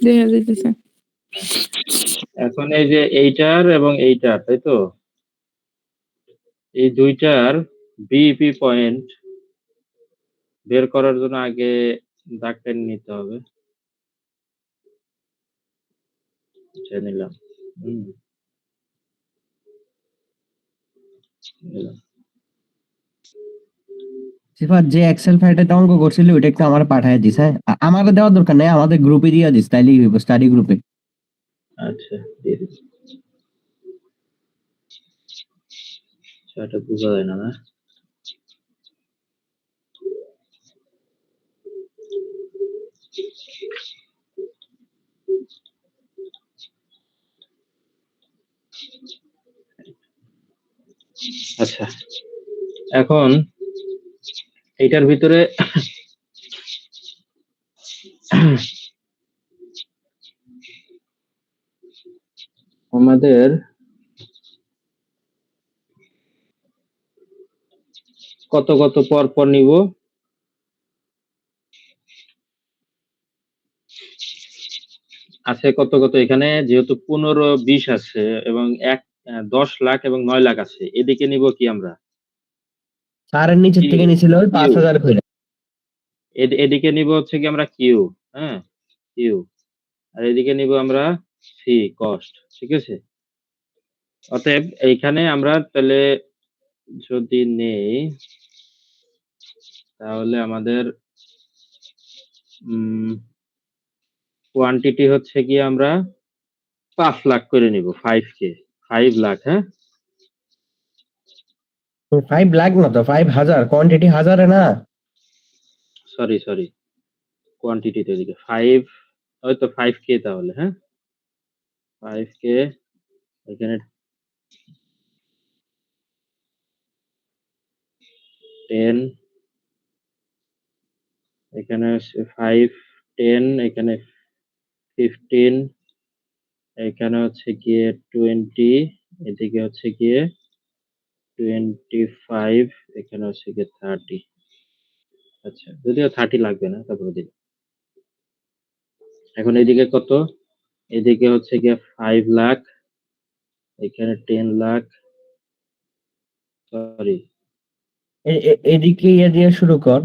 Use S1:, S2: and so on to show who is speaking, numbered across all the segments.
S1: দেখা যাইতেছে।
S2: এখন এই যে এইটার এবং এইটার, তাই তো? এই দুইটার বিইপি পয়েন্ট বের করার জন্য আগে দাগ টেনে নিতে হবে। আচ্ছা, নিলাম। নিলাম।
S3: সিফাত যে এক্সেল ফাইলটা অঙ্ক করছিল ওটা একটু আমার পাঠায় দিস, হ্যাঁ? আমার দেওয়ার দরকার নেই, আমাদের গ্রুপে দিয়ে দিস, তাইলেই হইব, স্টাডি গ্রুপে।
S2: আচ্ছা, দিয়ে দিচ্ছি। সেটা বোঝা যায় না, না? আচ্ছা, এখন এইটার ভিতরে আমাদের কত কত পর পর নিব? আছে কত কত এখানে, যেহেতু 15, 20 আছে এবং 10 লাখ এবং 9 লাখ আছে, এদিকে নিব কি আমরা?
S3: স্যারের নিচের থেকে নিছিল 5,000 করে।
S2: এদিকে নিব হচ্ছে কি আমরা কিউ, হ্যাঁ, কিউ। আর এদিকে নিব আমরা সি, কস্ট। ঠিক আছে? অতএব এইখানে আমরা তাহলে যদি নেই, তাহলে আমাদের কোয়ান্টিটি হচ্ছে কি আমরা 5 লাখ করে নিব, 5 লাখ, হ্যাঁ?
S3: 5 লাখ না তো, 5,000, কোয়ান্টিটি হাজারে না।
S2: সরি, কোয়ান্টিটি তো এদিকে 5, হয়তো 5K তাহলে, হ্যাঁ, 5K। এখানে 10, এখানে 5, 10, এখানে 15, এখানে হচ্ছে গিয়ে 20, এদিকে হচ্ছে গিয়ে 25, এখানে হচ্ছে গিয়ে 30। আচ্ছা, যদিও 30 লাগবে না, তারপরে দিন। এখন এদিকে কত? এদিকে হচ্ছে গিয়ে 5 লাখ, এখানে 10 লাখ, সরি,
S3: এদিকে ইয়ে দিয়ে শুরু কর।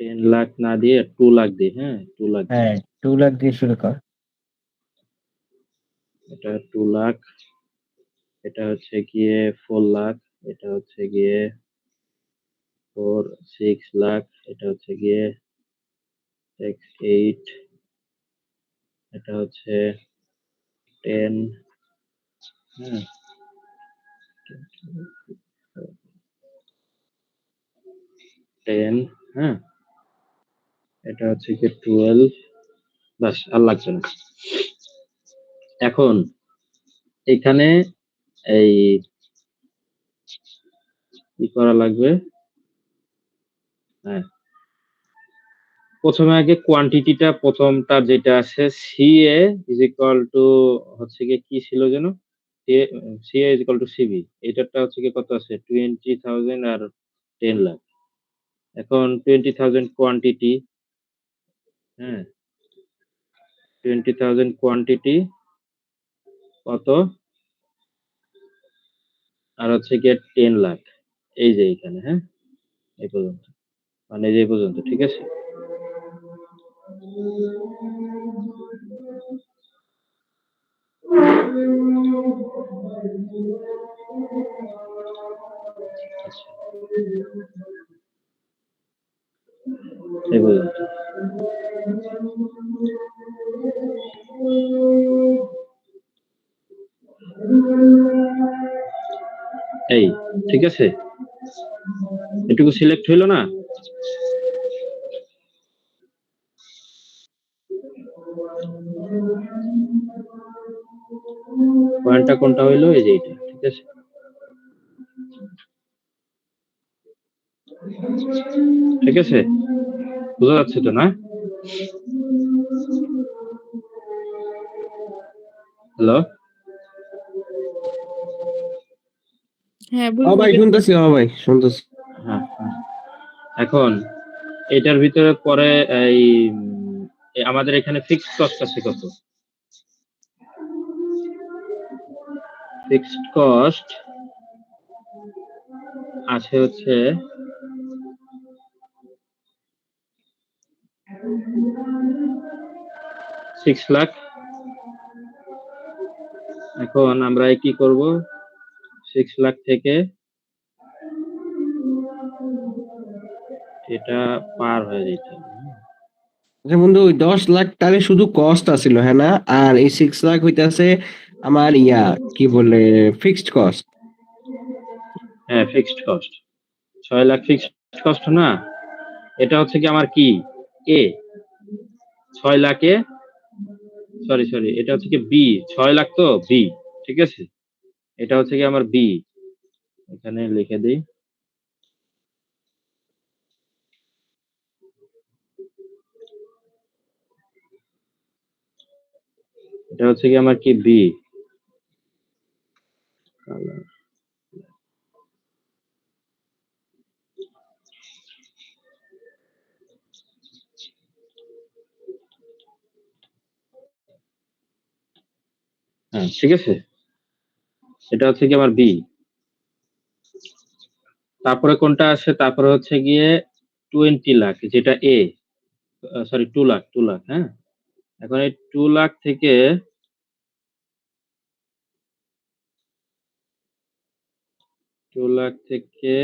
S2: 10 লাখ না দিয়ে 2 লাখ দিই, হ্যাঁ, 2 লাখ দিই।
S3: হ্যাঁ, 2 লাখ দিয়ে শুরু কর।
S2: এটা 2 লাখ, এটা হচ্ছে গিয়ে 4 লাখ, এটা হচ্ছে গিয়ে 6 লাখ, এটা হচ্ছে গিয়ে 8, এটা হচ্ছে 10, হ্যাঁ, 10, হ্যাঁ, এটা হচ্ছে গিয়ে 12। বাস, আর লাগছে না। এখন এখানে এই কি করা লাগবে? হ্যাঁ, প্রথমে আগে কোয়ান্টিটিটা, প্রথমটা যেটা আছে সিএ ইজ ইকুয়াল টু হচ্ছে গিয়ে কি ছিল যেন, CA is equal to CB, এটারটা হচ্ছে গিয়ে কত আছে? 20,000 আর 10 লাখ। এখন 20,000 কোয়ান্টিটি, হ্যাঁ, 20,000 কোয়ান্টিটি কত? আর হচ্ছে গিয়ে 10 লাখ, এই যে এইখানে, হ্যাঁ, এই পর্যন্ত, মানে এই পর্যন্ত। ঠিক আছে? এই পর্যন্ত। এই, ঠিক আছে? এটুকু সিলেক্ট হইলো না? পয়েন্টটা কোনটা হইলো? এই যে এইটা। ঠিক আছে? ঠিক আছে, বোঝা যাচ্ছে তো, না? হ্যালো,
S1: হ্যাঁ,
S3: ভাই শুনতেছি, ভাই শুনতেছি।
S2: হ্যাঁ, এখন এটার ভিতরে পরে এই আমাদের এখানে ফিক্সড কস্ট আছে কত? ফিক্সড কস্ট আছে হচ্ছে 6 লাখ। এখন আমরা কি করব, 6 লাখ থেকে এটা পার হয়ে যেতে হবে।
S3: আচ্ছা বন্ধু, ওই 10 লাখ তাহলে শুধু কস্ট আছিল, হ্যাঁ না? আর এই 6 লাখ হইতাছে আমার কি বলে ফিক্সড কস্ট।
S2: হ্যাঁ, fixed cost 6 lakh fixed cost না, এটা হচ্ছে কি আমার কি এ 6 লাখে, সরি এটা হচ্ছে কি বি 6 লাখ তো বি, ঠিক আছে, এটা হচ্ছে কি আমার বি, এখানে লিখে দিই। এটা হচ্ছে কি আমার কি বি, হ্যাঁ ঠিক আছে, এটা হচ্ছে কি আমার বি। তারপরে কোনটা আসে, তারপরে হচ্ছে গিয়ে 20 লাখ যেটা এ, সরি 2 লাখ, 2 লাখ, হ্যাঁ। এখন এই 2 লাখ থেকে 2 লাখ থেকে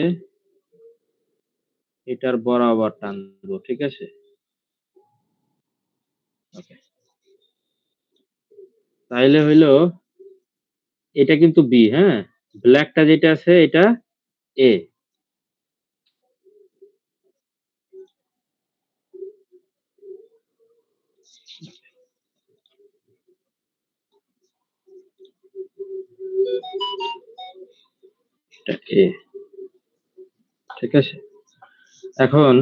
S2: এটার বরাবর টানবো, ঠিক আছে। ওকে, তাইলে হইলো এটা কিন্তু বি, হ্যাঁ, ব্ল্যাকটা যেটা আছে এটা এ, এটা এ, ঠিক আছে। এখন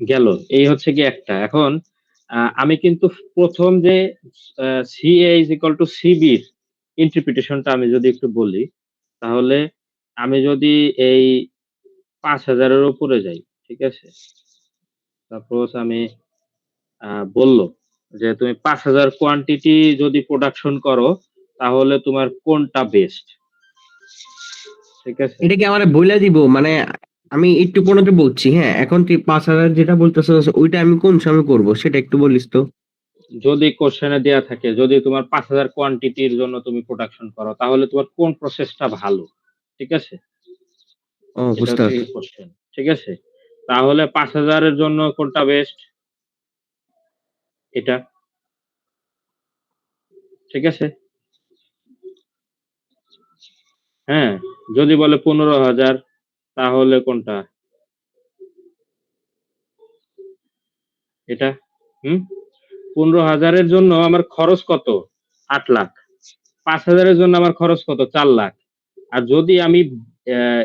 S2: গেল, এই হচ্ছে কি একটা। এখন আমি কিন্তু প্রথম যে সিএ ইজ ইকুয়াল টু সিবির ইন্টারপ্রিটেশনটা আমি যদি একটু বলি, তাহলে আমি যদি এই 5,000-এর উপরে যাই, ঠিক আছে, সাপোজ আমি বললো যে তুমি 5,000 কোয়ান্টিটি যদি প্রোডাকশন করো, তাহলে তোমার কোনটা বেস্ট, ঠিক আছে।
S3: এটা কি আমার বইলা দিব? মানে আমি একটু পনেরো বলছি, হ্যাঁ। এখন তুই 5,000 যেটা বলতেছ ওইটা আমি কোন সময় করব সেটা একটু বলিস তো।
S2: যদি কোশ্চেনে দেয়া থাকে, যদি তোমার 5,000 কোয়ান্টিটির জন্য তুমি প্রোডাকশন করো, তাহলে তোমার কোন প্রসেসটা ভালো, ঠিক আছে,
S3: ও,
S2: এটা
S3: বুঝতে
S2: হচ্ছে
S3: পারছি।
S2: কোশ্চেন, ঠিক আছে। তাহলে 5,000-এর জন্য কোনটা বেস্ট, এটা, ঠিক আছে। হ্যাঁ, যদি বলে 15,000, তাহলে কোনটা, এটা। 15,000-এর জন্য আমার খরচ কত, 8 লাখ। 5,000-এর জন্য আমার খরচ কত, 4 লাখ। আর যদি আমি আহ,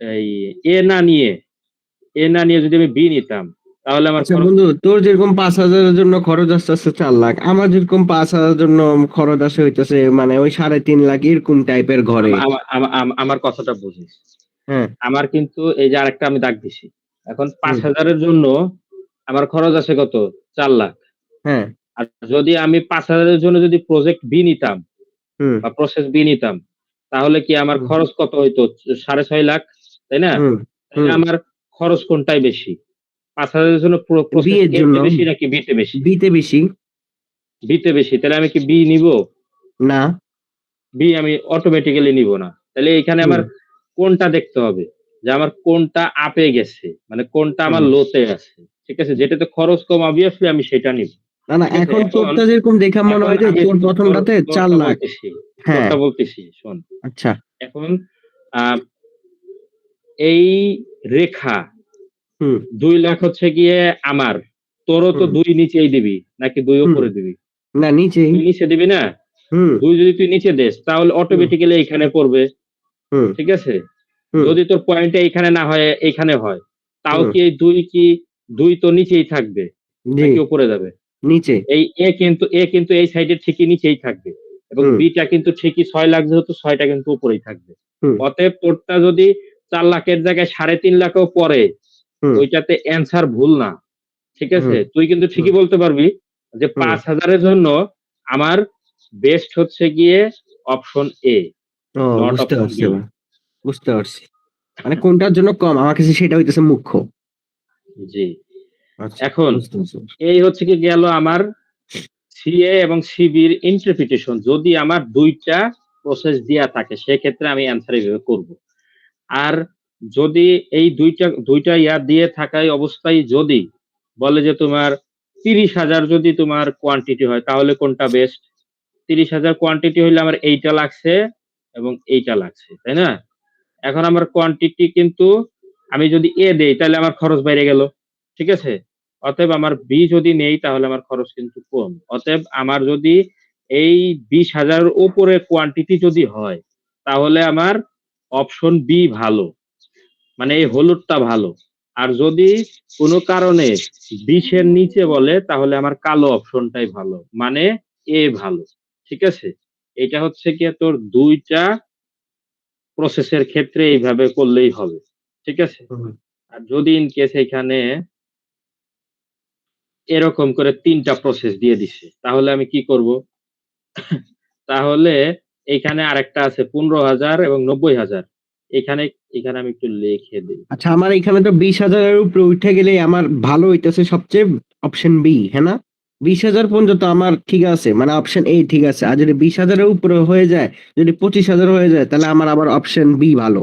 S2: এই এ না নিয়ে যদি আমি বি নিতাম, তাহলে আমার
S3: আচ্ছা
S2: খরচ
S3: বন্ধু, তোর যেরকম 5,000-এর জন্য খরচ আসতেছে 4 লাখ, আমার যেরকম 5,000-এর জন্য খরচ আসে হইতেছে মানে ওই 3.5 লাখ এরকম টাইপের ঘরে।
S2: আমার কথাটা বুঝিস।
S3: হ্যাঁ।
S2: আমার কিন্তু এই যে আরেকটা আমি দাগ দিছি, এখন
S3: হুম।
S2: 5,000-এর জন্য আমার খরচ আছে কত, 4 লাখ।
S3: হ্যাঁ।
S2: আর যদি আমি 5,000-এর জন্য যদি প্রজেক্ট বি নিতাম
S3: হুম।
S2: বা প্রসেস বি নিতাম, তাহলে কি আমার
S3: হুম।
S2: খরচ কত হইতো, 6.5 লাখ, তাই না?
S3: হুম।
S2: তাহলে
S3: হুম।
S2: আমার খরচ কোনটাই বেশি, 5,000-এর জন্য প্রসেস
S3: বিয়ের
S2: এ
S3: জন্য
S2: তে বেশি নাকি বি তে বেশি?
S3: বিতে বেশি।
S2: বি তে বেশি, তাহলে আমি কি বি নিব?
S3: না।
S2: বি আমি অটোমেটিক্যালি নিব না। তাহলে এখানে
S3: হুম।
S2: আমার কোনটা দেখতে হবে, যে আমার কোনটা আপে গেছে, মানে কোনটা আমার
S3: হুম।
S2: লোতে আছে, ঠিক আছে, যেটাতে খরচ কম, অবভিয়াসলি আমি সেটা নিব,
S3: না না,
S2: ঠিক আছে।
S3: এখন
S2: এখন
S3: তোরটা যেরকম দেখা মনে
S2: এখন
S3: হয় যে
S2: আমি
S3: তোর প্রথমটাতে 4
S2: তোরটা
S3: লাখ
S2: বলতেছি,
S3: হ্যাঁ।
S2: শোন।
S3: আচ্ছা।
S2: এখন আহ, এই রেখা
S3: হুম।
S2: 2 লাখ হচ্ছে গিয়ে আমার, তোরও তো
S3: হুম।
S2: 2 নিচেই দিবি নাকি 2
S3: হুম।
S2: উপরে দিবি?
S3: না, নিচেই।
S2: 2 নিচে দিবি না?
S3: হুম।
S2: 2 যদি তুই নিচে দেস, তাহলে
S3: হুম।
S2: অটোমেটিক্যালি এখানে পড়বে,
S3: হুম।
S2: ঠিক আছে।
S3: হুম।
S2: যদি তোর পয়েন্টটা এখানে না হয়, এখানে হয়, তাও
S3: হুম।
S2: কি এই 2 তো নিচেই থাকবে
S3: জি।
S2: নাকি উপরে যাবে?
S3: নিচে।
S2: এই এ কিন্তু এই সাইডে ঠিকই নিচেই থাকবে, এবং
S3: হুম।
S2: বিটা কিন্তু ঠিকই 6 লাখ, যেহেতু 6টা কিন্তু উপরেই থাকবে।
S3: হুম।
S2: অতএব তোরটা যদি 4 লাখের জায়গায় 3.5 লাখও পড়ে,
S3: হুম।
S2: ওইটাতে অ্যান্সার ভুল না, ঠিক আছে।
S3: হুম।
S2: তুই কিন্তু
S3: হুম।
S2: ঠিকই বলতে পারবি যে
S3: হুম।
S2: 5,000-এর জন্য আমার বেস্ট হচ্ছে গিয়ে অপশন এ,
S3: ও
S2: নট
S3: বুঝতে
S2: অপশন
S3: পারছি
S2: বি।
S3: এবার। বুঝতে পারছি। মানে কোনটার জন্য কম? আমার কাছে সেটা হইতেছে মুখ্য।
S2: জি।
S3: আচ্ছা,
S2: এখন
S3: বুঝতে পারছি।
S2: এই হচ্ছে কি গেল আমার সিএ এবং সিবির ইন্টারপ্রিটেশন। যদি আমার ২ টা প্রসেস দেয়া থাকে সেক্ষেত্রে আমি অ্যান্সার এভাবে করব। আর যদি এই ২ টা ইয়া দিয়ে থাকাই অবস্থায় যদি বলে যে তোমার ৩০,০০০ যদি তোমার কোয়ান্টিটি হয় তাহলে কোনটা বেস্ট? ৩০,০০০ কোয়ান্টিটি হইলে আমার এইটা লাগছে এবং এইটা লাগছে। তাই না? এখন আমার কোয়ান্টিটি কিন্তু আমি যদি এ দেই তাহলে আমার খরচ বাইরে গেল। ঠিক আছে? অতএব আমার বি যদি নেই তাহলে আমার খরচ কিন্তু কম। অতএব আমার যদি এই ২০,০০০ এর উপরে কোয়ান্টিটি যদি হয় তাহলে আমার অপশন বি ভালো। মানে এই হলুদটা ভালো। আর যদি কোন কারণে ২০ এর নিচে বলে তাহলে আমার কালো অপশনটাই ভালো। মানে এ ভালো। ঠিক আছে? এটা হচ্ছে গিয়ে তোর ২ টা প্রসেসের ক্ষেত্রে এইভাবে করলেই হবে। ঠিক আছে?
S3: হুম।
S2: আর যদি ইন কেস এখানে এরকম করে ৩ টা প্রসেস দিয়ে দিছে, তাহলে আমি কি করব? তাহলে এইখানে আরেকটা আছে ১৫,০০০ এবং ৯০,০০০। এখানে এখানে আমি একটু লিখে দেই।
S3: আচ্ছা আমার এখানে তো ২০,০০০ এর উপরে উঠে গেলে আমার ভালো হইতেছে সবচেয়ে অপশন বি, হ্যাঁ না? ২০,০০০ পর্যন্ত আমার ঠিক আছে। মানে অপশন এ ঠিক আছে। আর যদি ২০,০০০ এর উপরে হয়ে যায়, যদি ২৫,০০০ হয়ে যায় তাহলে আমার আবার অপশন বি ভালো।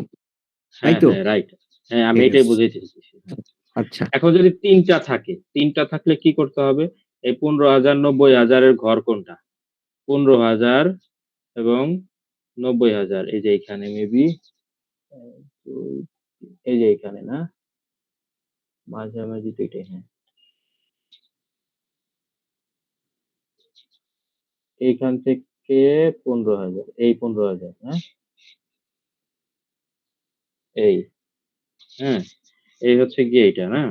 S3: তাই
S2: হ্যাঁ,
S3: তো?
S2: হ্যাঁ, রাইট। হ্যাঁ, আমি
S3: ঠিক
S2: এটাই
S3: আছে।
S2: বুঝাইতে চাইতেছি। হ্যাঁ।
S3: আচ্ছা।
S2: এখন যদি ৩ টা থাকে, ৩ টা থাকলে কি করতে হবে? এই ১৫,০০০, ৯০,০০০ এর ঘর কোনটা? ১৫,০০০ এবং ৯০,০০০ এই যে এইখানে মেবি ১, ২, এই যে এইখানে না? মাঝামাঝি তো এটাই, হ্যাঁ। এইখান থেকে ১৫,০০০, এই ১৫,০০০, হ্যাঁ? এই, হ্যাঁ? এই হচ্ছে গিয়ে এইটা, না?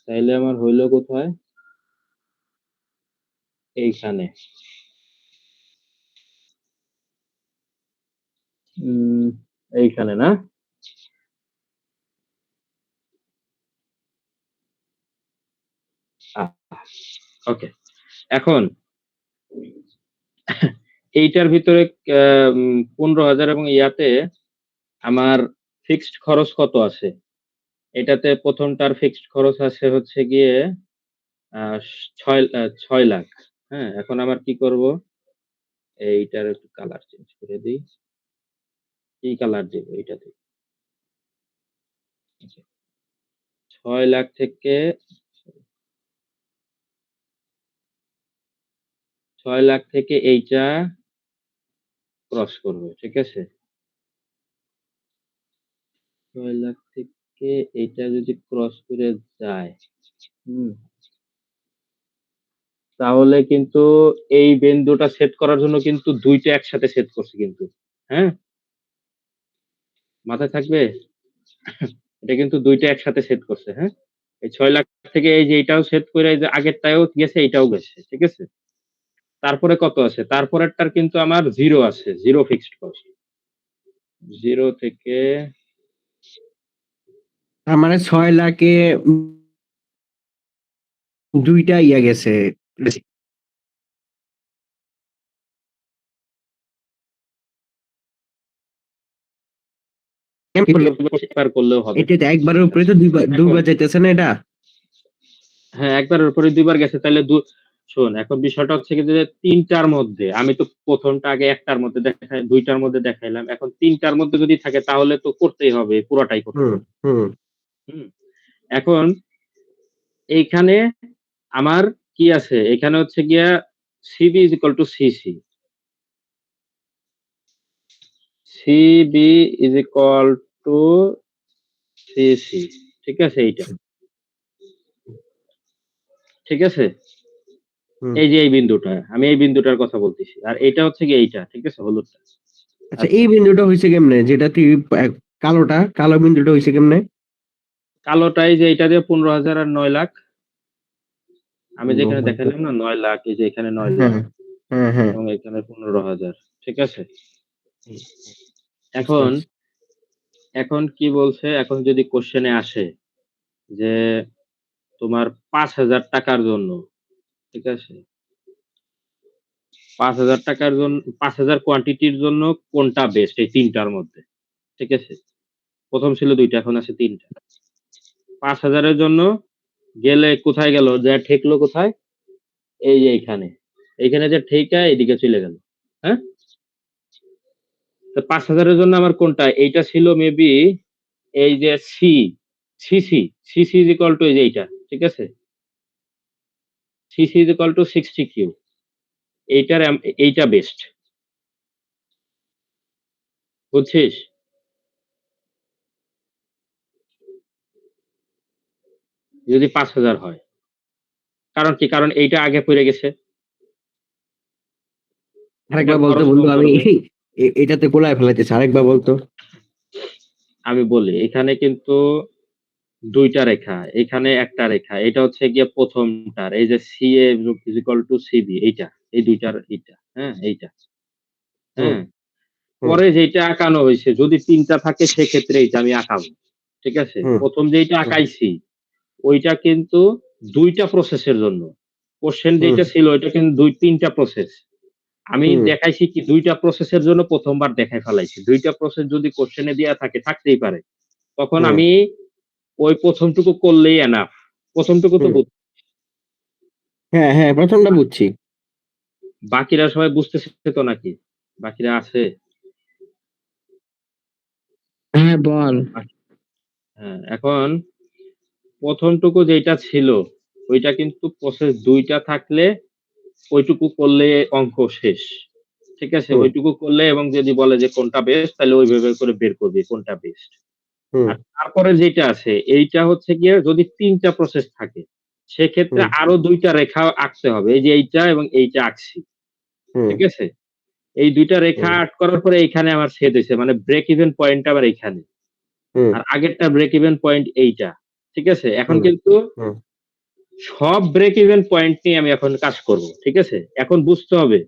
S2: তাইলে আমার হইলো কোথায়? এইখানে। উম এইখানে, না? আহ ওকে। এখন এইটার ভিতরে ১৫,০০০ এবং ইয়াতে আমার ফিক্সড খরচ কত আছে? এটাতে ১ম টার ফিক্সড খরচ আছে হচ্ছে গিয়ে আ ৬,০০,০০০। হ্যাঁ? এখন আমার কি করব? এইটার একটু কালার চেঞ্জ করে দেই। কি কালার দিব এইটাতে? ৬,০০,০০০ থেকে ৬,০০,০০০ থেকে এইটা ক্রস করবে। ঠিক আছে? ৬,০০,০০০ থেকে এইটা যদি ক্রস করে যায়, হুম? তাহলে কিন্তু এই বিন্দুটা সেট করার জন্য কিন্তু ২ টা একসাথে সেট করছি কিন্তু। হ্যাঁ? মাথায় থাকবে? এটা কিন্তু ২ টা একসাথে সেট করছে, হ্যাঁ? এই ৬,০০,০০০ থেকে এই যে এইটাও সেট করে এই যে আগেরটাও গেছে, এইটাও গেছে। ঠিক আছে? তারপরে কত আছে? তারপরেরটার কিন্তু আমার 0 আছে। 0 ফিক্সড কস্ট। 0 থেকে
S3: তার মানে ৬,০০,০০০ এ ২ টা ইয়া গেছে।
S2: একবার করলেও হবে।
S3: এটা তো একবারের উপরে তো ২
S2: এখন
S3: বার যাইতেছে না এটা?
S2: হ্যাঁ, একবারের উপরে ২ বার গেছে তাইলে শোন এখন বিষয়টা হচ্ছে কি যে ৩ টার মধ্যে আমি তো ১ম টা আগে ১ টার মধ্যে ২ টার মধ্যে দেখাইলাম। এখন ৩ টার মধ্যে যদি থাকে তাহলে তো করতেই হবে, পুরাটাই করতে
S3: হুম,
S2: হবে।
S3: হুম।
S2: হুম? এখন এইখানে আমার কি আছে? এখানে হচ্ছে গিয়া CB = CC। CB = CC। ঠিক আছে এইটা। ঠিক আছে?
S3: হুম।
S2: এই যে এই বিন্দুটা। আমি এই বিন্দুটার কথা বলতেছি। আর এইটা হচ্ছে গিয়ে এইটা। ঠিক আছে? হলুদটা।
S3: আচ্ছা
S2: আচ্ছা।
S3: এই বিন্দুটা হইছে কেমনে? যেটা তুই কালোটা, কালো বিন্দুটা হইছে কেমনে?
S2: কালোটা এই যে এইটা দিয়ে ১৫,০০০ আর ৯,০০,০০০। আমি যেখানে
S3: ৯,০০০।
S2: দেখাইলাম না ৯,০০,০০০, এই যে এখানে ৯,০০,০০০
S3: হ্যাঁ, হ্যাঁ, হ্যাঁ।
S2: এবং এখানে ১৫,০০০। ঠিক আছে?
S3: হুম, বুঝতে
S2: এখন
S3: পারছি।
S2: এখন কি বলছে? এখন যদি কোয়েশ্চেন এ আসে যে তোমার ৳৫,০০০ র জন্য, ঠিক আছে? 5,000 টাকার জন্য 5,000 কোয়ান্টিটির জন্য কোনটা বেস্ট এই ৩ টার মধ্যে? ঠিক আছে? ১ম ছিল ২ টা, এখন আছে ৩ টা। ৫,000 এর জন্য গেলে কোথায় গেল? যেয়ে ঠেকলো কোথায়? এই যে এইখানে। এইখানে যেয়ে ঠেইকা এদিকে চলে গেল। হ্যাঁ? তো ৫,000 এর জন্য আমার কোনটা? এইটা ছিল মেবি এই যে CC, CC is equal to এই যে এইটা। ঠিক আছে? CC is equal to 60 Q. এইটা বেস্ট। বুঝছিস? যদি ৫,000 হয়। কারণ কি? কারণ এইটা আগে পইড়া গেছে। এটার
S3: আরেকবার বলতো
S2: খরচ
S3: বন্ধু,
S2: কম
S3: আমি
S2: পড়বে।
S3: এটাতে গোলায় ফেলাইতেছি, আরেকবার বলতো।
S2: আমি বলি, এখানে কিন্তু ২ টা রেখা, এখানে ১ টা রেখা। এটা হচ্ছে গিয়ে ১ম টার। এই যে CA is equal to CB এইটা। এই ২ টার এইটা। হ্যাঁ? এইটা।
S3: হুম,
S2: হ্যাঁ?
S3: হুম,
S2: পরে যেইটা আঁকানো হইছে, যদি ৩ টা থাকে সেক্ষেত্রে এইটা আমি আঁকাবো। ঠিক আছে?
S3: হুম,
S2: ১ম যেইটা
S3: হুম,
S2: আঁকাইছি, ওইটা কিন্তু ২ টা প্রসেসের জন্য। কোয়েশ্চেন
S3: হুম,
S2: যেইটা ছিল ওইটা কিন্তু ৩ টা প্রসেস। আমি
S3: হুম,
S2: দেখাইছি কি ২ টা প্রসেসের জন্য ১ম বার দেখায় ফেলাইছি। ২ টা প্রসেস যদি কোয়েশ্চেনে দেয়া থাকে, থাকতেই পারে। তখন
S3: হুম,
S2: আমি ওই ১ম টুকু করলেই এনাফ। ১ম টুকু তো
S3: হুম। হ্যাঁ, হ্যাঁ, ১ম টা বুঝছি।
S2: বাকিরা সবাই বুঝতেছে তো নাকি? বাকিরা আছে?
S1: হ্যাঁ, বল।
S2: হ্যাঁ, এখন ১ম টুকু যেইটা ছিল, ওইটা কিন্তু প্রসেস ২ টা থাকলে ওইটুকু করলে অঙ্ক শেষ। ঠিক আছে?
S3: হুম,
S2: ওইটুকু করলে এবং যদি বলে যে কোনটা বেস্ট তাহলে ওইভাবে করে বের করবি কোনটা বেস্ট।
S3: হুম,
S2: আর তারপরে যেইটা আছে এইটা হচ্ছে গিয়ে যদি ৩ টা প্রসেস থাকে, সেক্ষেত্রে
S3: হুম,
S2: আরো ২ টা রেখা আঁকতে হবে। এই যে এইটা এবং এইটা আঁকছি।
S3: হুম,
S2: ঠিক আছে? এই ২ টা রেখা
S3: হুম,
S2: আর্ট করার পরে এইখানে আমার ছেদ হইছে। মানে ব্রেক ইভেন পয়েন্ট আবার এইখানে।
S3: হুম,
S2: আর আগেরটা ব্রেক ইভেন পয়েন্ট এইটা। ঠিক আছে? এখন
S3: হুম,
S2: কিন্তু
S3: হুম,
S2: সব ব্রেক ইভেন পয়েন্ট নিয়ে আমি এখন কাজ করব। ঠিক আছে? এখন বুঝতে হবে,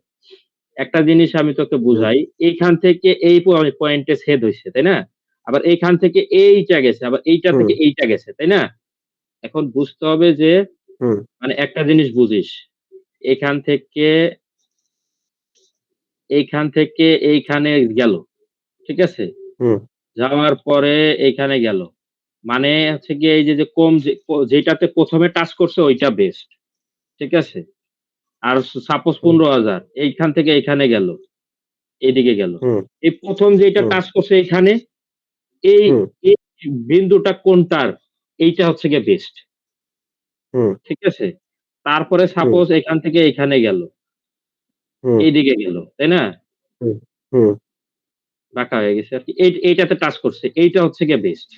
S2: একটা জিনিস আমি তোকে
S3: হুম,
S2: বুঝাই। এইখান থেকে এই পয়েন্টে ছেদ হইছে, তাই না? আবার এইখান থেকে এইটা গেছে, আবার এইটা
S3: হুম,
S2: থেকে এইটা গেছে, তাই না? এখন বুঝতে হবে যে
S3: হুম,
S2: মানে একটা জিনিস বুঝিস। এখান থেকে এইখান থেকে এইখানে গেল। ঠিক আছে?
S3: হুম,
S2: যাওয়ার পরে এইখানে গেল। মানে হচ্ছে গিয়ে এই যে কম যেটাতে ১ম এ টাচ করছে ওইটা বেস্ট। ঠিক আছে? আর সাপোজ
S3: হুম,
S2: ১৫,০০০ এইখান থেকে এইখানে গেল, এদিকে গেল।
S3: হুম,
S2: এই ১ম যেইটা
S3: হুম,
S2: টাচ করছে এইখানে, এই
S3: হুম,
S2: এই বিন্দুটা কোনটার? এইটা হচ্ছে গিয়ে বেস্ট।
S3: হুম,
S2: ঠিক আছে? তারপরে
S3: হুম,
S2: সাপোজ এখান থেকে এইখানে গেল,
S3: হুম,
S2: এইদিকে গেল, তাই না?
S3: হুম, হুম,
S2: বাঁকা হয়ে গেছে আরকি। এইটাতে টাচ করছে। এইটা হচ্ছে গিয়ে বেস্ট।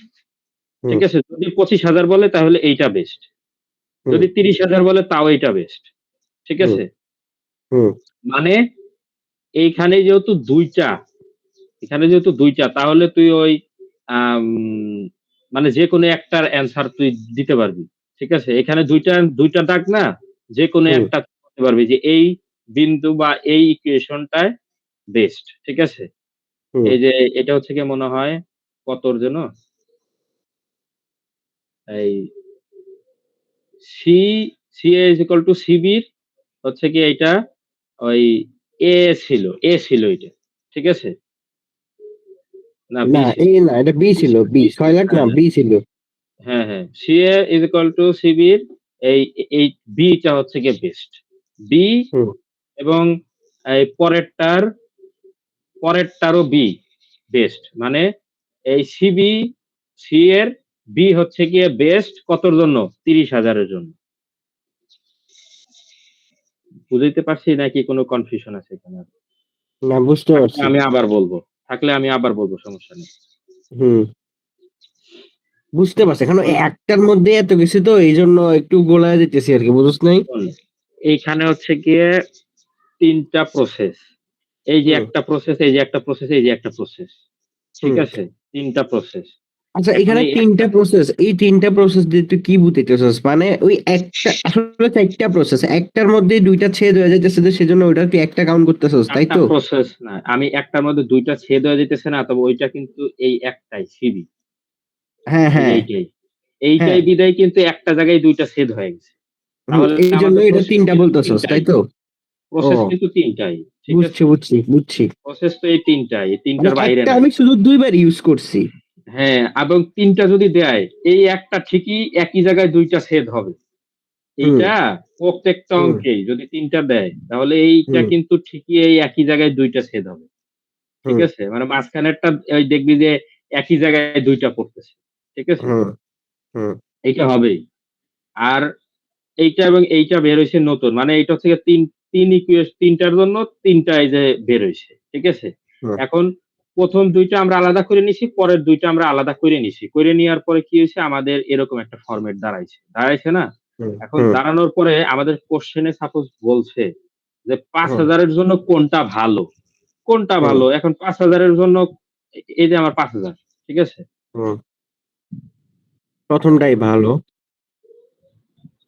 S3: হুম,
S2: ঠিক আছে? যদি ২৫,০০০ বলে তাহলে এইটা বেস্ট।
S3: হুম,
S2: যদি ৩০,০০০ বলে তাও এইটা বেস্ট। ঠিক
S3: হুম,
S2: আছে?
S3: হুম,
S2: মানে এইখানে যেহেতু ২ টা, এখানে যেহেতু ২ টা তাহলে তুই ওই আম মানে যেকোনো একটার অ্যান্সার তুই দিতে পারবি। ঠিক আছে? এখানে ২ টা দাগ না? যেকোনো
S3: হুম,
S2: একটা করতে পারবি যে এই বিন্দু বা এই ইকুয়েশনটায় বেস্ট। ঠিক আছে?
S3: হুম।
S2: এই যে এটা হচ্ছে গিয়ে মনে হয় কতর যেন? এই C CA is equal to CB র হচ্ছে গিয়ে এইটা ওই A ছিল। A ছিল এইটা। ঠিক আছে? না B
S3: না,
S2: ছিল।
S3: এ না, এটা বি
S2: B
S3: ছিল,
S2: ছিল,
S3: বি।
S2: B ছিল।
S3: ৬ লাখ না,
S2: হ্যাঁ, হ্যাঁ।
S3: বি ছিল।
S2: হ্যাঁ, হ্যাঁ। CA is equal to CB র এই এই B টা হচ্ছে গিয়ে বেস্ট। B
S3: হুম,
S2: এবং এই পরেরটারও B বেস্ট। মানে এই C এর B হচ্ছে গিয়ে বেস্ট কতর জন্য? ৩০,০০০ এর জন্য। বুঝাইতে পারছি নাকি কোনো কনফিউশন আছে এখানে?
S3: না, বুঝতে
S2: থাকলে
S3: পারছি।
S2: আমি আবার বলবো। সমস্যা নেই।
S3: হুম, বুঝতে পারছি। এখন একটার মধ্যে এত কিছু, তো এইজন্য একটু গোলায় দিতেছি আরকি, বুঝছ নাই?
S2: শোন, এইখানে হচ্ছে গিয়ে ৩ টা প্রসেস। এই যে
S3: হুম,
S2: একটা প্রসেস, এই যে একটা প্রসেস, এই যে একটা প্রসেস। ঠিক
S3: হুম।
S2: আছে? ৩ টা প্রসেস।
S3: আচ্ছা,
S2: এখন
S3: এখানে
S2: এই
S3: ৩
S2: একটা
S3: টা প্রসেস। এই ৩ টা প্রসেস দিয়ে তুই কি বুঝাইতেছস? মানে ওই একটা আসলে ৪ টা প্রসেস। একটার মধ্যেই ২ টা ছেদ হয়ে যাইতেছে, তো সেজন্য ওইটা তুই একটা কাউন্ট করতেছস, তাই
S2: একটা
S3: তো?
S2: প্রসেস না। আমি একটার মধ্যে ২ টা ছেদ হয়ে যাইতেছে না, তবে ওইটা কিন্তু এই একটাই সিবি।
S3: হ্যাঁ,
S2: এই যে
S3: হ্যাঁ,
S2: এইটাই।
S3: হ্যাঁ।
S2: এইটাই বিধায় কিন্তু একটা জায়গায় ২ টা ছেদ হয়ে গেছে।
S3: হুম,
S2: তাহলে আমাদের
S3: এইজন্যই এটা
S2: প্রসেস
S3: ৩ টা
S2: কিন্তু ৩
S3: বলতেছস,
S2: টাই।
S3: তাই তো?
S2: প্রসেস
S3: ও
S2: কিন্তু ৩ টাই। ঠিক
S3: বুঝছি,
S2: আছে?
S3: বুঝছি, বুঝছি।
S2: প্রসেস তো এই ৩ টাই। এই ৩
S3: মানে
S2: টার বাইরে
S3: একটা
S2: না।
S3: আমি শুধু ২ বার ইউজ করছি।
S2: হ্যাঁ, এবং ৩ টা যদি দেয়, এই একটা ঠিকই একই জায়গায় ২ টা ছেদ হবে।
S3: হুম,
S2: এইটা প্রত্যেকটা
S3: হুম,
S2: অঙ্কেই যদি ৩ টা দেয়, তাহলে এইটা
S3: হুম,
S2: কিন্তু ঠিকই এই একই জায়গায় ২ টা ছেদ হবে। ঠিক
S3: হুম,
S2: আছে? মানে মাঝখানেরটা ওই দেখবি যে একই জায়গায় ২ টা পড়তেছে। ঠিক আছে?
S3: হুম, হুম,
S2: এইটা হবেই। আর এইটা এবং এইটা বের হইছে নতুন। মানে এইটা হচ্ছে গিয়ে ৩ টার জন্য ৩ টা এই যে বের হইছে। ঠিক আছে?
S3: হুম,
S2: এখন ১ম ২ টা আমরা আলাদা করে নিছি, পরের ২ টা আমরা আলাদা করে নিছি। করে নেওয়ার পরে কি হইছে? আমাদের এরকম একটা ফরমেট দাঁড়াইছে। দাঁড়াইছে না?
S3: হুম,
S2: এখন
S3: হুম,
S2: দাঁড়ানোর পরে আমাদের কোয়েশ্চেন এ সাপোজ বলছে যে
S3: হুম,
S2: ৫,০০০ এর জন্য কোনটা ভালো? কোনটা
S3: হুম,
S2: ভালো? এখন ৫,০০০ এর জন্য এই যে আমার ৫,০০০ ঠিক আছে?
S3: হুম। ১ম টাই ভালো।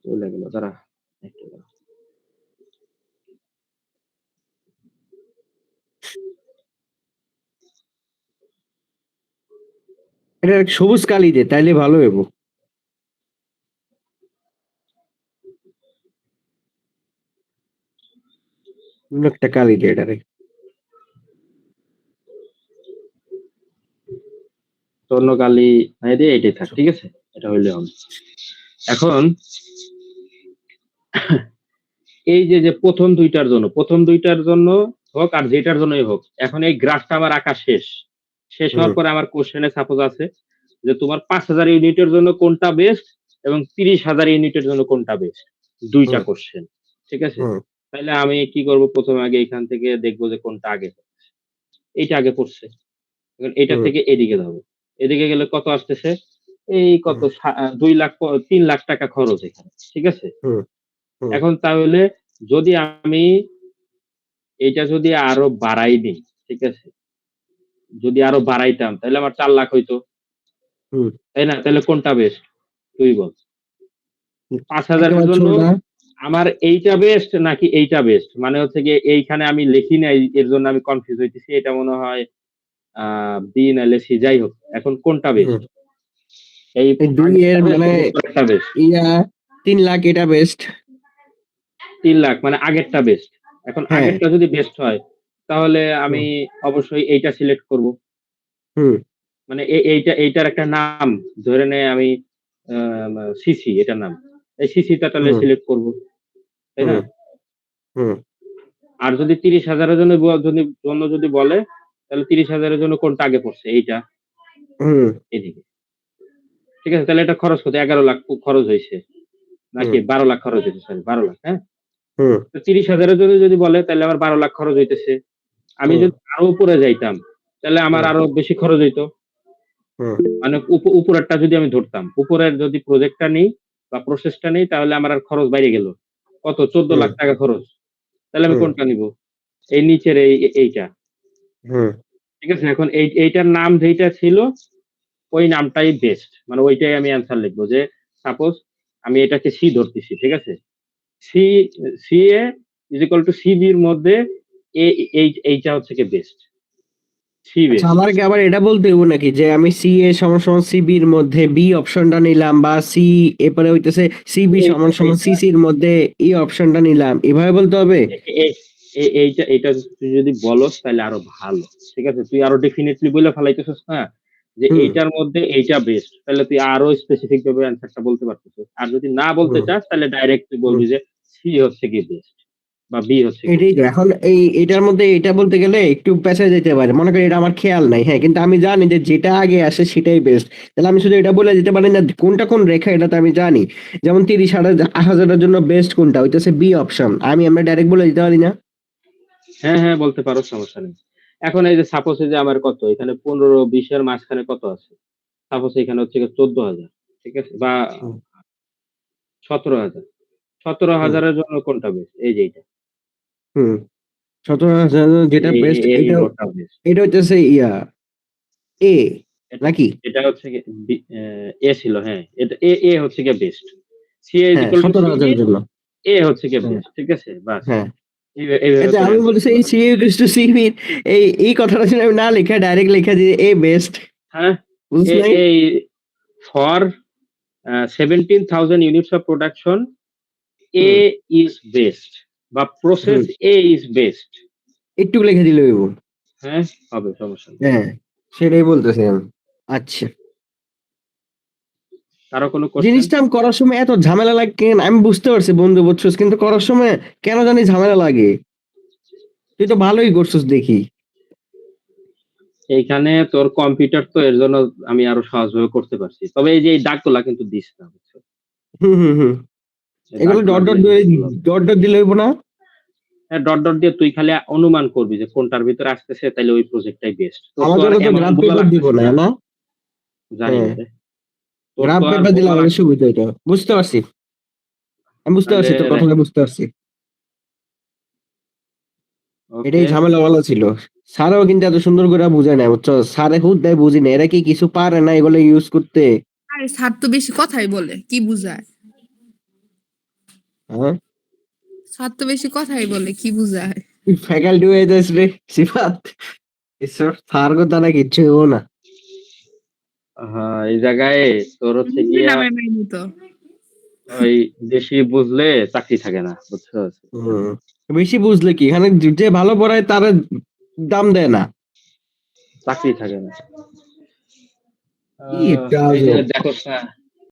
S2: চলে গেল দাঁড়া। একটু দাঁড়া।
S3: এটা সবুজ কালি দে তাইলে ভালো হইব। অন্য একটা কালি দে এটারে।
S2: স্বর্ণকালী নাই দিয়ে এটাই থাক। ঠিক আছে? এটা হইলে হবে। এখন এই যে ১ম ২ টার জন্য, ১ম ২ টার জন্য হোক আর যেটার জন্যই হোক, এখন এই গ্রাফটা আমার আঁকা শেষ। শেষ
S3: হুম,
S2: হওয়ার পরে আমার কোয়েশ্চেন এ সাপোজ আছে যে তোমার ৫,০০০ ইউনিটের জন্য কোনটা বেস্ট এবং ৩০,০০০ ইউনিটের জন্য কোনটা বেস্ট? ২ টা
S3: হুম,
S2: কোয়েশ্চেন। ঠিক আছে?
S3: হুম,
S2: তাইলে আমি কি করব ১ম এ আগে এখান থেকে দেখব যে কোনটা আগে। এইটা আগে পড়ছে। এখন এইটা
S3: হুম,
S2: থেকে এদিকে যাবো। এদিকে গেলে কত আসতেছে? এই কত
S3: হুম,
S2: ২,০০,০০০ ৩,০০,০০০ টাকা খরচ এখানে। ঠিক আছে?
S3: হুম, হুম,
S2: এখন তাহলে যদি আমি এইটা যদি আরো বাড়াই দিই, ঠিক আছে? যদি আরো বাড়াইতাম তাহলে আমার ৪,০০,০০০ হইতো।
S3: হুম।
S2: তাই না? তাহলে কোনটা বেস্ট? তুই বল। ৫,০০০ এর
S3: একেবারে
S2: জন্য
S3: ছোটটা।
S2: আমার এইটা বেস্ট নাকি এইটা বেস্ট? মানে হচ্ছে গিয়ে এইখানে আমি লিখি নাই এর জন্য আমি কনফিউজ হইতেছি। এটা মনে হয় আ বি নাইলে সি যাই হোক। এখন কোনটা বেস্ট?
S3: হুম।
S2: এই
S3: এই ২
S2: আগেরটা
S3: এর
S2: বেস্ট
S3: মানে
S2: নাকি পরেরটা বেস্ট?
S3: ইয়া ৩,০০,০০০ এটা বেস্ট।
S2: ৩,০০,০০০ মানে আগেরটা বেস্ট। এখন
S3: হ্যাঁ,
S2: আগেরটা যদি বেস্ট হয় তাহলে আমি
S3: হুম,
S2: অবশ্যই এইটা সিলেক্ট করব।
S3: হুম,
S2: মানে এইটার একটা নাম ধরে নে আমি সিসি এটার নাম। এই সিসিটা তাহলে
S3: হুম,
S2: সিলেক্ট করব। তাই না?
S3: হুম, হুম,
S2: আর যদি ৩০,০০০ এর জন্য যদি বলে তাহলে ৩০,০০০ এর জন্য কোনটা আগে পড়ছে? এইটা,
S3: হুম,
S2: এদিকে। ঠিক আছে? তাহলে এটা খরচ কত? ১১,০০,০০০ খরচ হইছে। নাকি
S3: হুম,
S2: ১২,০০,০০০ খরচ হইছে সরি ১২,০০,০০০ হ্যাঁ?
S3: হুম,
S2: তো ৩০,০০০ এর জন্য যদি বলে তাহলে আমার ১২,০০,০০০ খরচ হইতেছে। আমি
S3: হুম,
S2: যদি আরো উপরে যাইতাম তাহলে আমার
S3: হুম,
S2: আরো বেশি খরচ হইতো।
S3: হুম,
S2: মানে উপরেরটা যদি আমি ধরতাম, উপরের যদি প্রজেক্টটা নেই বা প্রসেসটা নেই তাহলে আমার আর খরচ বাইরে গেল। কত?
S3: হুম,
S2: ১৪,০০,০০০ টাকা খরচ। তাহলে আমি
S3: হুম,
S2: কোনটা নিবো? এই নিচের এইটা।
S3: হুম,
S2: ঠিক আছে? এখন এইটার নাম যেইটা ছিল ওই নামটাই বেস্ট। মানে ওইটাই আমি অ্যান্সার লিখবো যে সাপোজ আমি এটাকে সি ধরতেছি। ঠিক আছে? C CA is equal to সিবির মধ্যে এ এইটা হচ্ছে গিয়ে বেস্ট। সি
S3: আচ্ছা
S2: বেস্ট।
S3: আমার কি আবার এটা বলতে হইব নাকি যে আমি সিএ সমান সমান সিবির মধ্যে বি অপশনটা নিলাম বা সি এরপরে হইতেছে সিবি সমান সমান
S2: এইটা
S3: সিসির মধ্যে ই অপশনটা নিলাম এভাবে বলতে হবে?
S2: এ এ এ এইটা তুই যদি বলস তাইলে আরো ভালো। ঠিক আছে? তুই আরো ডেফিনিটলি বইলা ফেলাইতেছস না? যে
S3: হুম,
S2: এইটার মধ্যে এইটা বেস্ট। তাহলে তুই আরো স্পেসিফিক ভাবে অ্যান্সারটা বলতে পারতেছিস। আর যদি না বলতে
S3: হুম,
S2: চাস তাহলে ডাইরেক্ট তুই
S3: হুম।
S2: বলবি যে সি হচ্ছে গিয়ে বেস্ট বা বি হচ্ছে গিয়ে
S3: এটাই তো
S2: বেস্ট।
S3: এখন এটার মধ্যে এটা বলতে গেলে একটু পেঁচা যেতে পারে মনে করি এটা আমার খেয়াল নাই হ্যাঁ কিন্তু আমি জানি যে যেটা আগে আসে সেটাই বেস্ট তাহলে আমি শুধু এটা বলে দিতে পারি না কোনটা কোন রেখা এটা তো আমি জানি যেমন ৩০,০০০ জন্য বেস্ট কোনটা হইতেছে বি অপশন আমরা ডাইরেক্ট বলে দিতে পারি না।
S2: হ্যাঁ, হ্যাঁ বলতে পারো সমস্যা নেই। এখন এই যে সাপোজ এই যে আমার কত এখানে ১৫-২০ এর মাঝখানে কত আছে? সাপোজ এখানে হচ্ছে গিয়ে ১৪,০০০ ঠিক আছে? বা
S3: হুম,
S2: ১৭,০০০।
S3: হুম,
S2: ১৭,০০০ এর জন্য কোনটা বেস্ট? এই যে এইটা।
S3: হুম। ১৭,০০০ যেটা বেস্ট
S2: এই
S3: এটা
S2: নোটটা বেস্ট।
S3: এটা হইতেছে ইয়া এ
S2: এটা
S3: নাকি?
S2: এটা হচ্ছে গিয়ে এ ছিল হ্যাঁ। এ হচ্ছে গিয়ে বেস্ট। সিএ ইজ
S3: হ্যাঁ
S2: ইকুয়াল টু
S3: ১৭,০০০
S2: সিবি
S3: এর জন্য।
S2: এ হচ্ছে গিয়ে
S3: হ্যাঁ,
S2: বেস্ট। ঠিক আছে? বাস।
S3: হ্যাঁ।
S2: এইভাবে
S3: আচ্ছা
S2: করে
S3: আমি
S2: অ্যান্সার
S3: বলতেছি
S2: গুলো
S3: এই সি
S2: হবে।
S3: ইকুয়ালস টু সিবি এই কথাটা যদি আমি না লিখে ডাইরেক্ট লিখে দিই এ বেস্ট
S2: হ্যাঁ?
S3: বুঝছ নাই?
S2: এই for 17,000 units of production A
S3: hmm,
S2: is best. বা প্রসেস এ ইজ বেস্ট।
S3: একটু লিখে দিলে হইব।
S2: হ্যাঁ, হবে, সমস্যা নেই।
S3: হ্যাঁ, সেটাই বলতেছি আমি। আচ্ছা।
S2: কারো কোনো কোশ্চেন?
S3: জিনিসটা আমি করার সময় এত ঝামেলা লাগে কেন আমি বুঝতে পারছি বন্ধু, বুঝছস, কিন্তু করার সময় কেন জানি ঝামেলা লাগে। তুই তো ভালোই করছিস দেখি।
S2: এইখানে তোর কম্পিউটার তো এর জন্য আমি আরো সহজভাবে করতে পারছি। তবে এই যে এই দাগগুলা কিন্তু দিস না, বুঝছো?
S3: হুম।
S2: এই
S3: এগুলো
S2: দাগগুলা দিলে কিন্তু ভুল হবে।
S3: ডট দিলে হইব না?
S2: হ্যাঁ, ডট ডট দিয়ে তুই খালি অনুমান করবি যে কোনটার ভিতরে আসতেছে, তাইলে ওই প্রজেক্টটাই বেস্ট। তোর
S3: আমার
S2: তো আর
S3: জন্য তো
S2: এমন
S3: গ্রাফ
S2: বলা
S3: পেপার দিব
S2: লাগতেছে
S3: না,
S2: না।
S3: না?
S2: জানি
S3: হ্যাঁ,
S2: না রে। তোর
S3: গ্রাফ
S2: তো আর
S3: পেপার দিলে
S2: বলা
S3: আমাদের
S2: লাগতেছে
S3: সুবিধা এটা। বুঝতে পারছি। আমি বুঝতে
S2: তাহলে
S3: পারছি, তোর কথাটা বুঝতে পারছি। এটাই
S2: ওকে।
S3: ঝামেলা বলা ছিল। স্যারও কিন্তু এত সুন্দর করে বুঝায় না, বুঝছো? স্যারে হুদ দেয় বুঝি না, এরা কি কিছু পারে না এগুলো ইউজ করতে?
S4: আরে স্যার তো বেশি কথাই বলে, কি বুঝায়?
S3: হ্যাঁ,
S4: স্যার তো বেশি কথাই বলে, কি বুঝায়?
S3: ফ্যাকাল্টি হয়ে যাস রে সিফাত। এসব স্যার কথা না কিচ্ছু হইব না।
S2: হ্যাঁ, এই জায়গায় তোর হচ্ছে গিয়া
S4: নামে মাইনি তো।
S2: ওই বেশি বুঝলে চাকরি থাকে না, বুঝছো?
S3: হুম। বেশি বুঝলে কি এখানে যে ভালো পড়ায় তার দাম দেয় না।
S2: চাকরি থাকে না।
S3: কি একটা
S2: এই যে
S3: আজব।
S2: দেখো না,